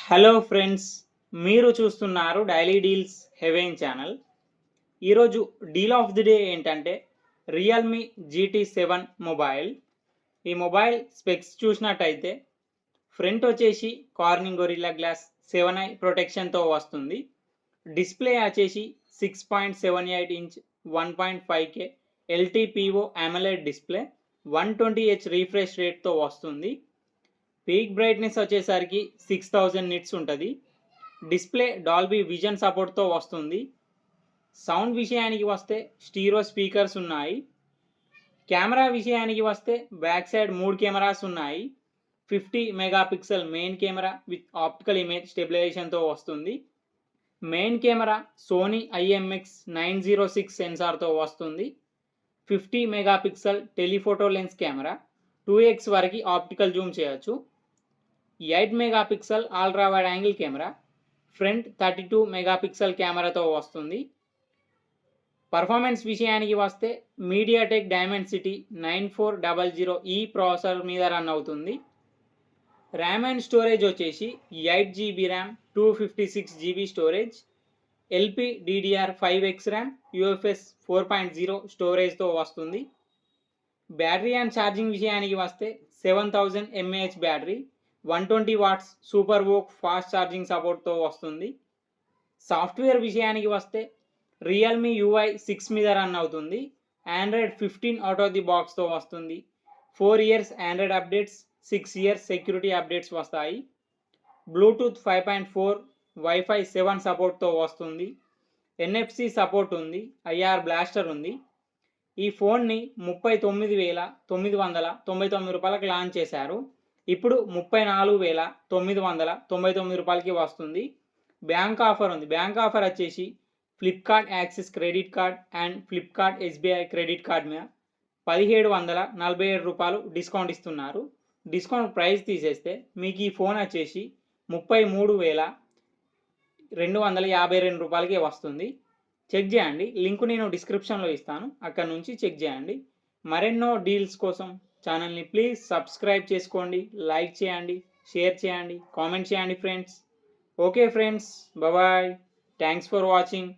Hello friends, మీరు చూస్తున్నారు daily deals heaven channel. ఈరోజు డీల్ ఆఫ్ ది డే ఏంటంటే రియల్మీ GT7 మొబైల్. ఈ మొబైల్ స్పెక్స్ చూసినట్టయితే ఫ్రంట్ వచ్చేసి కార్నింగ్ గొరిల్లా గ్లాస్ 7i ప్రొటెక్షన్తో వస్తుంది. డిస్ప్లే వచ్చేసి 6.78 inch 1.5K LTPO AMOLED display 120Hz refresh రేట్తో వస్తుంది. పీక్ బ్రైట్నెస్ వచ్చేసరికి 6000 నిట్స్ ఉంటుంది. డిస్ప్లే డాల్బీ విజన్ సపోర్ట్తో వస్తుంది. సౌండ్ విషయానికి వస్తే స్టీరియో స్పీకర్స్ ఉన్నాయి. కెమెరా విషయానికి వస్తే బ్యాక్ సైడ్ 3 కెమెరాస్ ఉన్నాయి. 50 megapixel main camera with optical image స్టెబిలైజేషన్తో వస్తుంది. మెయిన్ కెమెరా సోనీ IMX906 సెన్సార్తో వస్తుంది. 50 megapixel telephoto lens camera 2x వరకు ఆప్టికల్ జూమ్ చేయొచ్చు. 8 megapixel ultra wide angle camera front 32 megapixel కెమెరాతో వస్తుంది. పర్ఫార్మెన్స్ విషయానికి వస్తే మీడియాటెక్ డైమెన్సిటీ 9400E ప్రాసెసర్ మీద రన్ అవుతుంది. ర్యామ్ అండ్ స్టోరేజ్ వచ్చేసి 8GB RAM 256GB storage, LPDDR5X RAM, UFS 4.0 స్టోరేజ్తో వస్తుంది. బ్యాటరీ అండ్ ఛార్జింగ్ విషయానికి వస్తే 7000 mAh battery 120 watts super VOOC fast charging సపోర్ట్తో వస్తుంది. సాఫ్ట్వేర్ విషయానికి వస్తే రియల్మీ UI 6 మీద రన్ అవుతుంది. ఆండ్రాయిడ్ 15 అవుట్ ఆఫ్ ది బాక్స్తో వస్తుంది. 4 years Android updates, 6 years security updates వస్తాయి. బ్లూటూత్ 5.4, వైఫై 7 సపోర్ట్తో వస్తుంది. NFC సపోర్ట్ ఉంది. IR బ్లాస్టర్ ఉంది. ఈ ఫోన్ని 39,999 రూపాయలకు లాంచ్ చేశారు. ఇప్పుడు 34,999 రూపాయలకి వస్తుంది. బ్యాంక్ ఆఫర్ ఉంది. బ్యాంక్ ఆఫర్ వచ్చేసి Flipkart axis credit card and Flipkart SBI credit card మీద 1747 రూపాయలు డిస్కౌంట్ ఇస్తున్నారు. డిస్కౌంట్ ప్రైస్ తీసేస్తే మీకు ఈ ఫోన్ వచ్చేసి 33,252 రూపాయలకే వస్తుంది. చెక్ చేయండి. లింక్ నేను డిస్క్రిప్షన్లో ఇస్తాను, అక్కడ నుంచి చెక్ చేయండి. మరెన్నో డీల్స్ కోసం ఛానల్ని ప్లీజ్ సబ్స్క్రైబ్ చేసుకోండి, లైక్ చేయండి, షేర్ చేయండి, కామెంట్ చేయండి friends. Okay friends, bye. Thanks for watching.